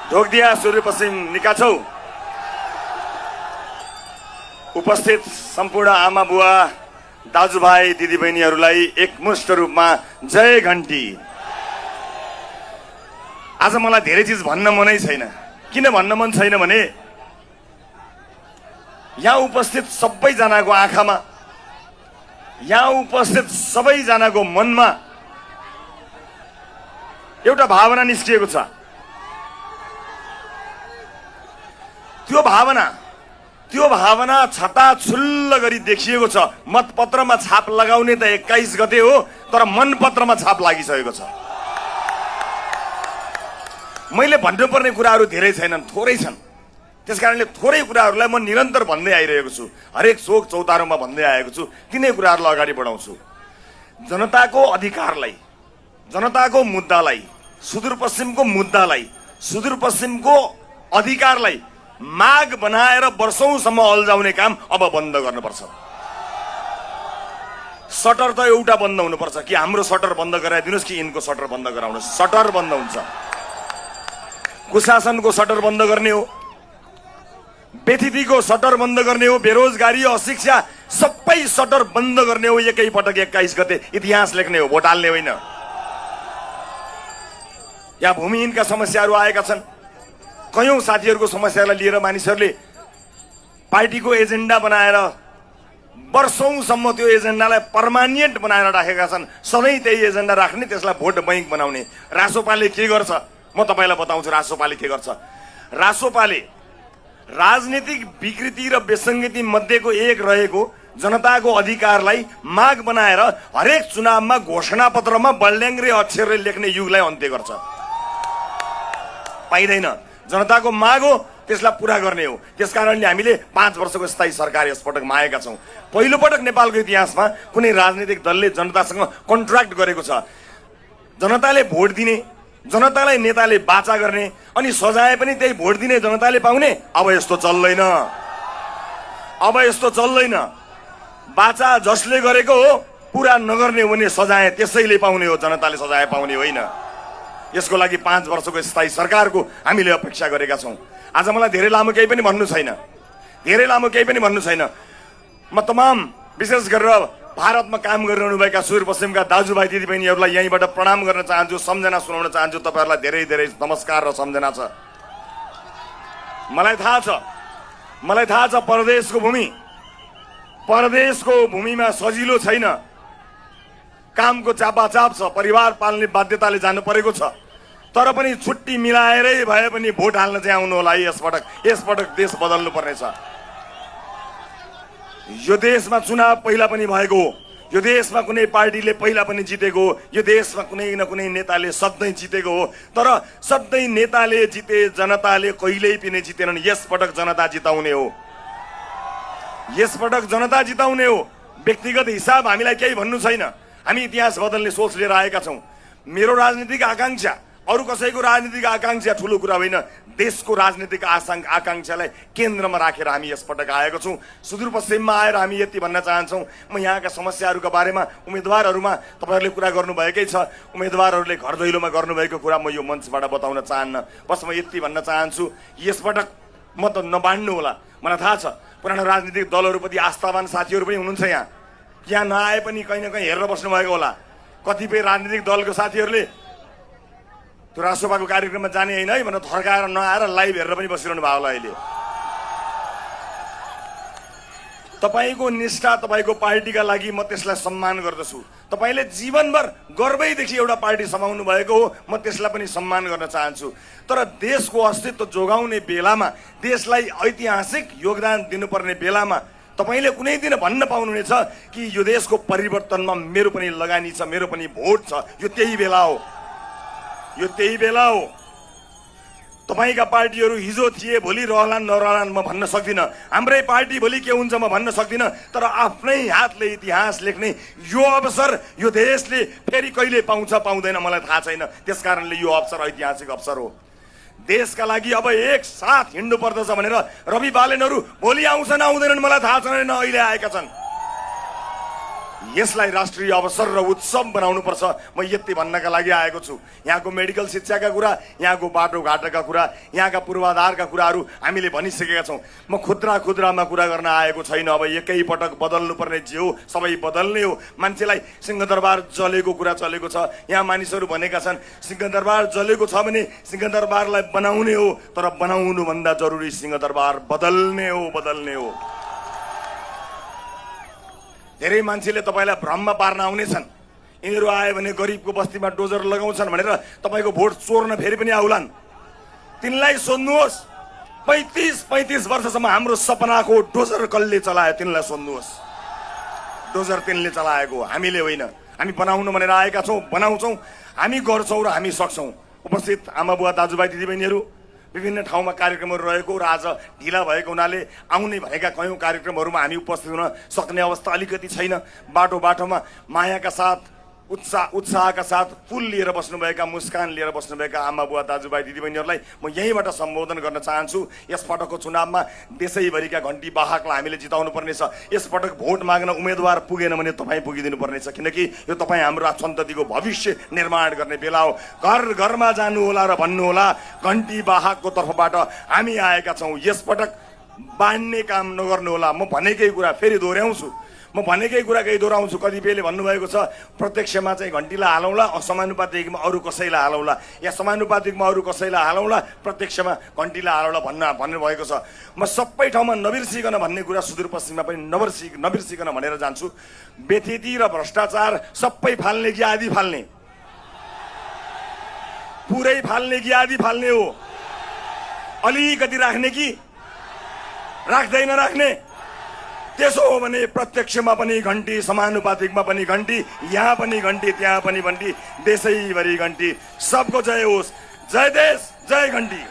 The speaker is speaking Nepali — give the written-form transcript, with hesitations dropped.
ढोकदिया सुदूरपश्चिम निकाछौ उपस्थित सम्पूर्ण आमा बुवा दाजुभाइ दिदीबहिनीहरूलाई एकमुष्ट रूपमा जय घण्टी। आज मलाई धेरै चीज भन्न मनै छैन। किन भन्न मन छैन भने यहाँ उपस्थित सबैजनाको आँखामा, यहाँ उपस्थित सबैजनाको मनमा एउटा भावना निस्किएको छ। त्यो भावना छताछुल्ल गरी देखिएको छ। मतपत्रमा छाप लगाउने त 21 गते हो, तर मनपत्रमा छाप लागिसकेको छ। मैले भन्नुपर्ने कुराहरू धेरै छैनन्, थोरै छन्। त्यसकारणले थोरै कुराहरूलाई म निरन्तर भन्दै आइरहेको छु। हरेक चोक चौतारोमा भन्दै आएको छु। तिनै कुराहरूलाई अगाडि बढाउँछु। जनताको अधिकारलाई, जनताको मुद्दालाई, सुदूरपश्चिमको मुद्दालाई, सुदूरपश्चिमको अधिकारलाई माग बनाएर वर्षौंसम्म अल्झाउने काम अब बन्द गर्नुपर्छ। सटर त एउटा बन्द हुनुपर्छ कि हाम्रो सटर बन्द गराइदिनुस् कि यिनको सटर बन्द गराउनुस्। सटर बन्द हुन्छ। कुशासनको सटर बन्द गर्ने हो, बेथितिको सटर बन्द गर्ने हो, बेरोजगारी अशिक्षा सबै सटर बन्द गर्ने हो। एकै पटक 21 गते इतिहास लेख्ने हो, भोट हाल्ने होइन। यहाँ भूमिहीनका समस्याहरू आएका छन्। कयौं साथीहरूको समस्यालाई लिएर मानिसहरूले पार्टीको एजेन्डा बनाएर वर्षौंसम्म त्यो एजेन्डालाई पर्मानेन्ट बनाएर राखेका छन्। सधैँ त्यही एजेन्डा राख्ने, त्यसलाई भोट बैंक बनाउने। रासोपाले के गर्छ म तपाईलाई बताउँछु। रासोपाले के गर्छ? रासोपाले राजनीतिक विकृति र विसङ्गति मध्येको एक रहेको जनताको अधिकारलाई माग बनाएर हरेक चुनावमा घोषणा पत्रमा बल्याङ्ग्रे अक्षरले लेख्ने युगलाई अन्त्य गर्छ। पाइँदैन। जनताको माग हो, त्यसलाई पूरा गर्ने हो। त्यसकारणले हामीले 5 वर्षको स्थायी सरकार यसपटक मागेका छौं। पहिलो पटक नेपालको इतिहासमा कुनै राजनीतिक दलले जनतासँग कन्ट्र्याक्ट गरेको छ। जनताले भोट दिने, जनतालाई नेताले बाचा गर्ने, अनि सजाय पनि त्यही भोट दिने जनताले पाउने। अब यस्तो चल्दैन। अब यस्तो चल्दैन। बाचा जसले गरेको हो पूरा नगर्ने हो भने सजाय त्यसैले पाउने हो, जनताले सजाय पाउने होइन। यसको लागि 5 वर्षको स्थायी सरकारको हामीले अपेक्षा गरेका छौं। आज मलाई धेरै लामो केही पनि भन्नु छैन। म तमाम विशेष गरेर भारतमा काम गरिरहनुभएका सुदूरपश्चिमका दाजुभाइ दिदीबहिनीहरूलाई यहीँबाट प्रणाम गर्न चाहन्छु, सम्झना सुनाउन चाहन्छु। तपाईहरूलाई धेरै धेरै नमस्कार र सम्झना छ। मलाई थाहा छ परदेशको भूमिमा सजिलो छैन। कामको चापाचाप छ, परिवार पाल्ने बाध्यताले जानु परेको छ। तर पनि छुट्टी मिलाएरै भए पनि भोट हाल्न चाहिँ आउनु होला। यसपटक देश बदल्नु पर्नेछ। यो देशमा चुनाव पहिला पनि भएको हो। यो देशमा कुनै पार्टीले पहिला पनि जितेको हो। यो देशमा कुनै न कुनै नेताले सधैँ जितेको हो। तर सधैँ नेताले जिते, जनताले कहिल्यै पनि जितेनन्। यसपटक जनता जिताउने हो। यसपटक जनता जिताउने हो। व्यक्तिगत हिसाब हामीलाई केही भन्नु छैन। हामी इतिहास बदल्ने सोच लिएर आएका छौं। मेरो राजनीतिक आकांक्षा अरु कसैको राजनीतिक आकांक्षा ठूलो कुरा होइन। देशको राजनीतिक आकांक्षालाई केन्द्रमा राखेर हामी यसपटक आएको छौं। सुदूरपश्चिममा आएर हामी यति भन्न चाहन्छौं। म यहाँका समस्याहरूका बारेमा उम्मेदवारहरूमा तपाईहरुले कुरा गर्नुभएकै छ। उम्मेदवारहरूले घर दैलोमा गर्नुभएको कुरा म यो मञ्चबाट बताउन चाहन्न। बस म यति भन्न चाहन्छु, यसपटक म त नबाड्नु होला। मलाई थाहा छ पुरानो राजनीतिक दलहरूप्रति आस्थावान साथीहरू पनि हुनुहुन्छ। यहाँ नआए पनि कहीँ न कहीँ हेरेर बस्नु भएको होला। कतिपय राजनीतिक दलको साथीहरूले त्यो राष्ट्रसभाको कार्यक्रममा जाने होइन है भनेर थर्काएर नआएर लाइभ हेरेर पनि बसिरहनु भएको होला। अहिले तपाईको निष्ठा, तपाईको पार्टीका लागि म त्यसलाई सम्मान गर्दछु। तपाईले जीवनभर गर्वैदेखि एउटा पार्टी समाउनु भएको हो, म त्यसलाई पनि सम्मान गर्न चाहन्छु। तर देशको अस्तित्व जोगाउने बेलामा, देशलाई ऐतिहासिक योगदान दिनुपर्ने बेलामा तपाईले कुनै दिन भन्न पाउनुहुनेछ कि यो देशको परिवर्तनमा मेरो पनि लगानी छ, मेरो पनि भोट छ। यो त्यही बेला हो। तपाईका पार्टीहरू हिजो थिए, भोलि रहलान् नरहलान् म भन्न सक्दिनँ। हाम्रै पार्टी भोलि के हुन्छ म भन्न सक्दिनँ। तर आफ्नै हातले इतिहास लेख्ने यो अवसर यो देशले फेरि कहिले पाउँछ पाउँदैन मलाई थाहा छैन। त्यसकारणले यो अवसर ऐतिहासिक अवसर हो। देशका लागि अब एक साथ हिँड्नु पर्दछ भनेर रवि बालेनहरू भोलि आउँछन् आउँदैनन् मलाई थाहा छैन, अहिले आएका छन्। यसलाई राष्ट्रिय अवसर र उत्सव बनाउनुपर्छ। म यति भन्नका लागि आएको छु। यहाँको मेडिकल शिक्षाका कुरा, यहाँको बाटोघाटोका कुरा, यहाँका पूर्वाधारका कुराहरू हामीले भनिसकेका छौँ। म खुद्रामा कुरा गर्न आएको छैन। अब एकैपटक बदल्नुपर्ने जे हो सबै बदल्ने हो। मान्छेलाई सिंहदरबार जलेको कुरा चलेको छ। यहाँ मानिसहरू भनेका छन् सिंहदरबार जलेको छ भने सिंहदरबारलाई बनाउने हो, तर बनाउनुभन्दा जरुरी सिंहदरबार बदल्ने हो। धेरै मान्छेले तपाईँलाई भ्रममा पार्न आउनेछन्। यिनीहरू आयो भने गरिबको बस्तीमा डोजर लगाउँछन् भनेर तपाईँको भोट चोर्न फेरि पनि आउलान्। तिनलाई सोध्नुहोस् 35 वर्षसम्म हाम्रो सपनाको डोजर कसले चलायो, तिनलाई सोध्नुहोस्। डोजर तिनले चलाएको, हामीले होइन। हामी बनाउनु भनेर आएका छौँ, बनाउँछौँ, हामी गर्छौँ र हामी सक्छौँ। उपस्थित आमा बुवा दाजुभाइ दिदीबहिनीहरू, विभिन्न ठाउँमा कार्यक्रमहरू रहेको र आज ढिला भएको हुनाले आउने भनेका कयौँ कार्यक्रमहरूमा हामी उपस्थित हुन सक्ने अवस्था अलिकति छैन। बाटोमा मायाका साथ उत्साहका साथ फुल लिएर बस्नुभएका, मुस्कान लिएर बस्नुभएका आमा बुवा दाजुभाइ दिदीबहिनीहरूलाई म यहीँबाट सम्बोधन गर्न चाहन्छु। यसपटकको चुनावमा देशैभरिका घन्टी वाहकलाई हामीले जिताउनु पर्नेछ। यसपटक भोट माग्न उम्मेदवार पुगेन भने तपाईँ पुगिदिनु पर्नेछ, किनकि यो तपाईँ हाम्रो सन्ततिको भविष्य निर्माण गर्ने बेला हो। घर घरमा जानुहोला र भन्नुहोला घन्टी वाहकको तर्फबाट हामी आएका छौँ। यसपटक बाँड्ने काम नगर्नुहोला। म भनेकै कुरा फेरि दोहोऱ्याउँछु। कतिपयले भन्नुभएको छ प्रत्यक्षमा चाहिँ घन्टीलाई हालौँला, समानुपातिकमा अरू कसैलाई हालौँला, या समानुपातिकमा अरू कसैलाई हालौँला, प्रत्यक्षमा घन्टीलाई हालौँला भन्नुभएको छ। म सबै ठाउँमा नबिर्सिकन भन्ने कुरा सुदूरपश्चिममा पनि नबिर्सिकन भनेर जान्छु। बेथेती र भ्रष्टाचार सबै फाल्ने कि आधी फाल्ने, पुरै फाल्ने कि आधी फाल्ने हो, अलिकति राख्ने कि राख्दैन राख्ने। त्यसो हो भने प्रत्यक्षमा पनि घन्टी, समानुपातिकमा पनि घन्टी, यहाँ पनि घन्टी, त्यहाँ पनि घन्टी, देशैभरि घन्टी। सबको जय होस्। जय देश, जय घन्टी।